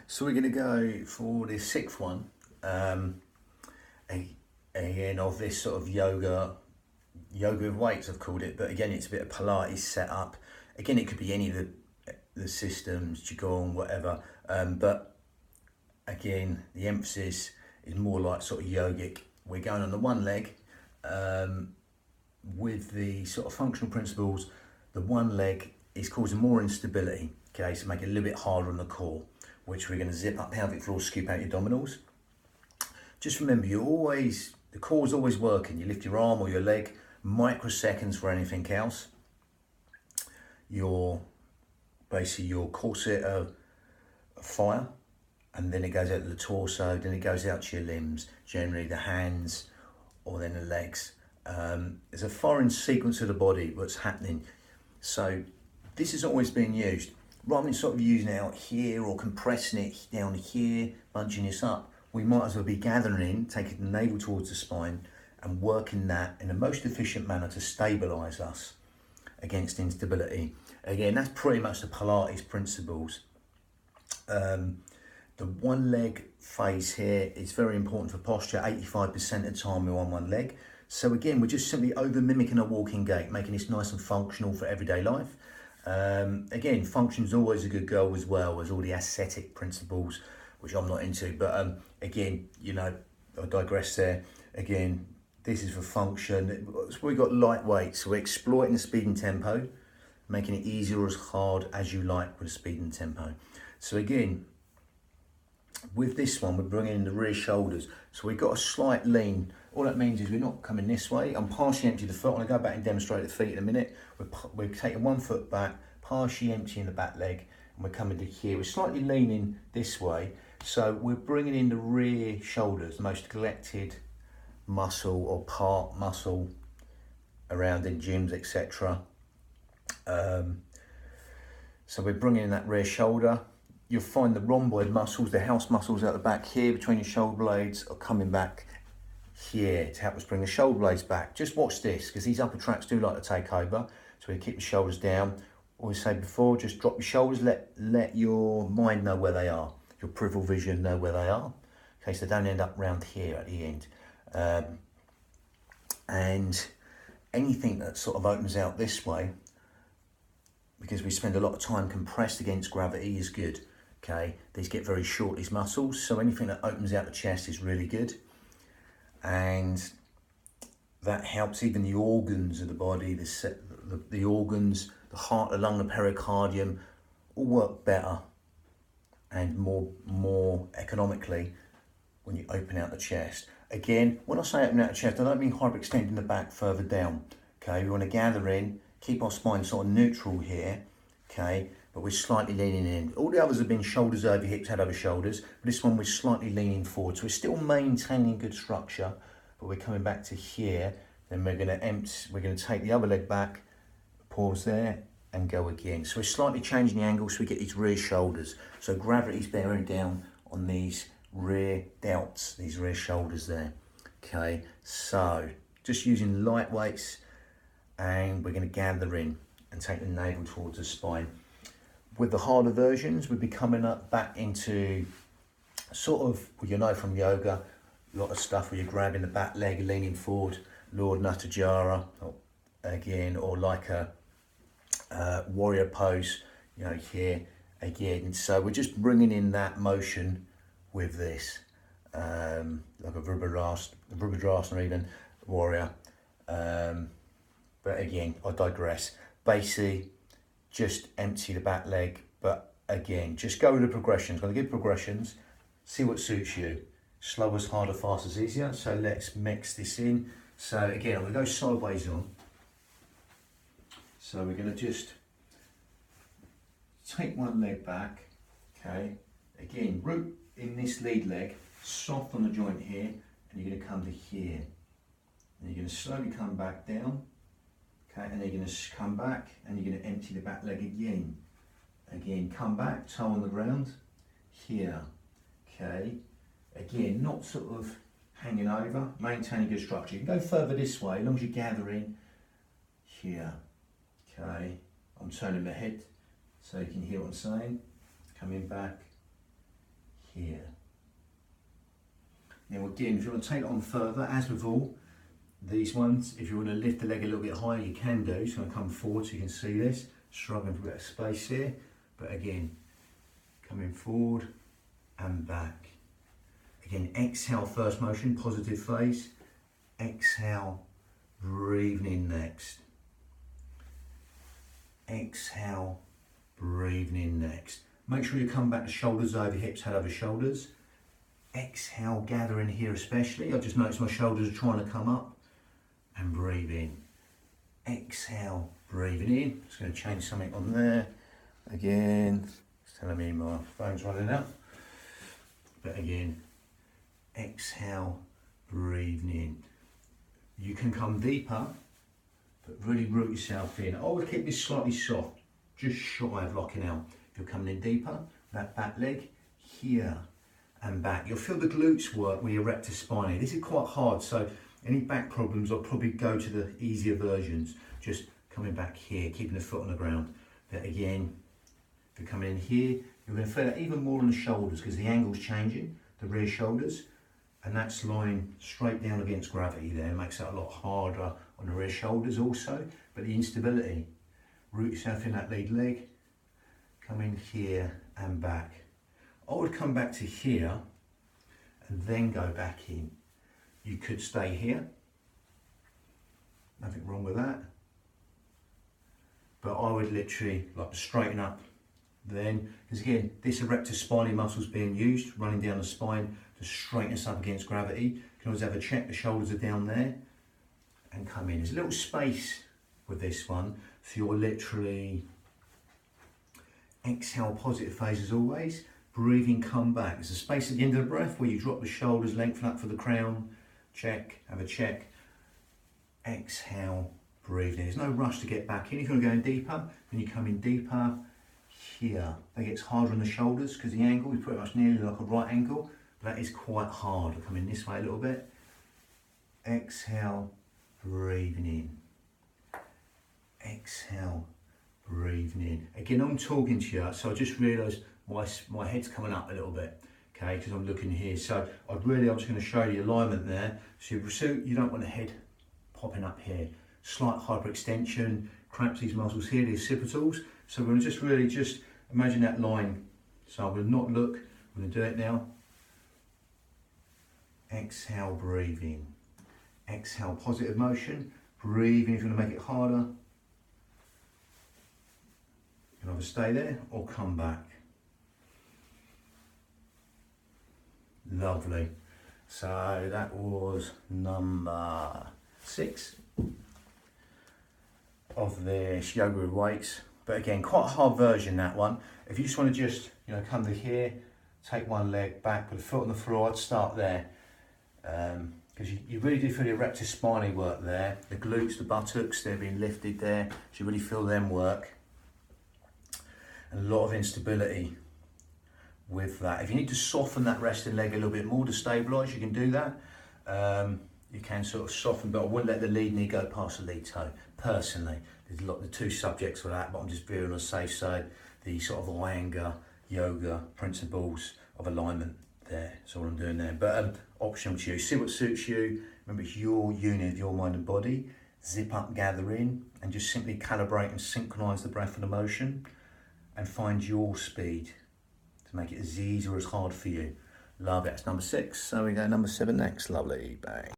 So we're going to go for the sixth one, again of this sort of yoga with weights I've called it, but again it's a bit of Pilates setup. Again it could be any of the systems, Qigong, whatever, but again the emphasis is more like sort of yogic. We're going on the one leg with the sort of functional principles. The one leg is causing more instability, okay, so make it a little bit harder on the core, which we're going to zip up pelvic floor, scoop out your abdominals. Just remember, the core's always working. You lift your arm or your leg, microseconds for anything else. Basically your corset of fire, and then it goes out to the torso, then it goes out to your limbs, generally the hands or then the legs. There's a foreign sequence of the body, what's happening. So this is always being used. Rather than sort of using it out here or compressing it down here, bunching this up, we might as well be gathering in, taking the navel towards the spine and working that in the most efficient manner to stabilise us against instability. Again, that's pretty much the Pilates principles. The one leg phase here is very important for posture. 85% of the time we're on one leg. So again, we're just simply over mimicking a walking gait, making this nice and functional for everyday life. Again, function is always a good goal, as well as all the aesthetic principles, which I'm not into. But again, I digress there. Again, this is for function. So we've got lightweight, so we're exploiting the speed and tempo, making it easier or as hard as you like with the speed and tempo. So again, with this one, we're bringing in the rear shoulders. So we've got a slight lean. All that means is we're not coming this way. I'm partially emptying the foot. I'm going to go back and demonstrate the feet in a minute. We're taking one foot back, partially emptying the back leg, and we're coming to here. We're slightly leaning this way. So we're bringing in the rear shoulders, the most neglected muscle or part muscle around in gyms, etc. So we're bringing in that rear shoulder. You'll find the rhomboid muscles, the house muscles out the back here between your shoulder blades, are coming back here to help us bring the shoulder blades back. Just watch this, because these upper tracks do like to take over. So we keep the shoulders down. Always say before, just drop your shoulders, let your mind know where they are, your peripheral vision know where they are. Okay, so they don't end up round here at the end. And anything that sort of opens out this way, because we spend a lot of time compressed against gravity, is good. Okay, these get very short, these muscles, so anything that opens out the chest is really good. And that helps even the organs of the body, the organs, the heart, the lung, the pericardium, all work better and more economically when you open out the chest. Again, when I say open out the chest, I don't mean hyperextending the back further down. Okay, we want to gather in, keep our spine sort of neutral here, okay, but we're slightly leaning in. All the others have been shoulders over hips, head over shoulders, but this one we're slightly leaning forward. So we're still maintaining good structure, but we're coming back to here. Then we're going to take the other leg back, pause there, and go again. So we're slightly changing the angle so we get these rear shoulders. So gravity's bearing down on these rear delts, these rear shoulders there. Okay, so just using light weights, and we're going to gather in and take the navel towards the spine. With the harder versions, we'll be coming up back into sort of, well, from yoga, a lot of stuff where you're grabbing the back leg, leaning forward, Lord Nattajara, again, or like a warrior pose, here again. So we're just bringing in that motion with this, like a Virabhadrasana or even warrior. But again, I digress. Basically, just empty the back leg, but again, just go with the progressions. I'm going to give progressions, see what suits you. Slowest, harder, fastest, easier. So let's mix this in. So again, I'm going to go sideways on. So we're going to just take one leg back, okay. Again, root in this lead leg, soft on the joint here, and you're going to come to here. And you're going to slowly come back down. Okay, and then you're going to come back and you're going to empty the back leg again. Again, come back, toe on the ground, here. Okay, again, not sort of hanging over, maintaining good structure. You can go further this way, as long as you gather in here. Okay, I'm turning my head so you can hear what I'm saying. Coming back Now again, if you want to take it on further, as with all these ones, if you want to lift the leg a little bit higher, you can do. It's going to come forward so you can see this. Struggling for a bit of space here, but again, coming forward and back. Again, exhale first motion, positive phase. Exhale, breathing in next. Exhale, breathing in next. Make sure you come back to shoulders over hips, head over shoulders. Exhale, gather in here especially. I just noticed my shoulders are trying to come up. And breathe in. Exhale, breathing in. Just going to change something on there. Again, it's telling me my phone's running out. But again, exhale, breathing in. You can come deeper, but really root yourself in. I would keep this slightly soft, just shy of locking out. If you're coming in deeper, that back leg, here and back. You'll feel the glutes work with your rectus spinae. This is quite hard, so any back problems, I'll probably go to the easier versions. Just coming back here, keeping the foot on the ground. But again, if you're coming in here, you're going to feel it even more on the shoulders because the angle's changing, the rear shoulders, and that's lying straight down against gravity there. It makes it a lot harder on the rear shoulders also, but the instability. Root yourself in that lead leg, come in here and back. I would come back to here and then go back in. You could stay here, nothing wrong with that. But I would literally like straighten up then, because again, this rectus spinae muscle's being used, running down the spine to straighten us up against gravity. You can always have a check, the shoulders are down there, and come in. There's a little space with this one, so you're literally exhale, positive phase as always, breathing, come back. There's a space at the end of the breath where you drop the shoulders, lengthen up for the crown, check, have a check, exhale, breathe in. There's no rush to get back in. If you're going deeper, when you come in deeper, here, that gets harder on the shoulders because the angle is pretty much nearly like a right angle, but that is quite hard. I come in this way a little bit, exhale, breathing in, exhale, breathing in. Again, I'm talking to you, so I just realised my head's coming up a little bit. Okay, because I'm looking here. So I'm just going to show you the alignment there. So you don't want the head popping up here. Slight hyperextension, cramps these muscles here, the occipitals. So we're going to just imagine that line. So I'm going to not look, I'm going to do it now. Exhale, breathe in. Exhale, positive motion. Breathe in if you want to make it harder. You can either stay there or come back. Lovely. So that was number 6 of this yoga with weights. But again, quite a hard version, that one. If you just want to come to here, take one leg back, put a foot on the floor, I'd start there. Because you really do feel your rectus spinae work there. The glutes, the buttocks, they're being lifted there. So you really feel them work. And a lot of instability with that. If you need to soften that resting leg a little bit more to stabilise, you can do that. You can sort of soften, but I wouldn't let the lead knee go past the lead toe, personally. There's the two subjects for that, but I'm just being on the safe side. The sort of Iyengar yoga principles of alignment there. That's all I'm doing there. But optional to you. See what suits you. Remember, it's your unit of your mind and body. Zip up, gather in, and just simply calibrate and synchronise the breath and the motion, and find your speed to make it as easy or as hard for you. Love it. That's number 6. So we go number 7 next. Lovely. Bang.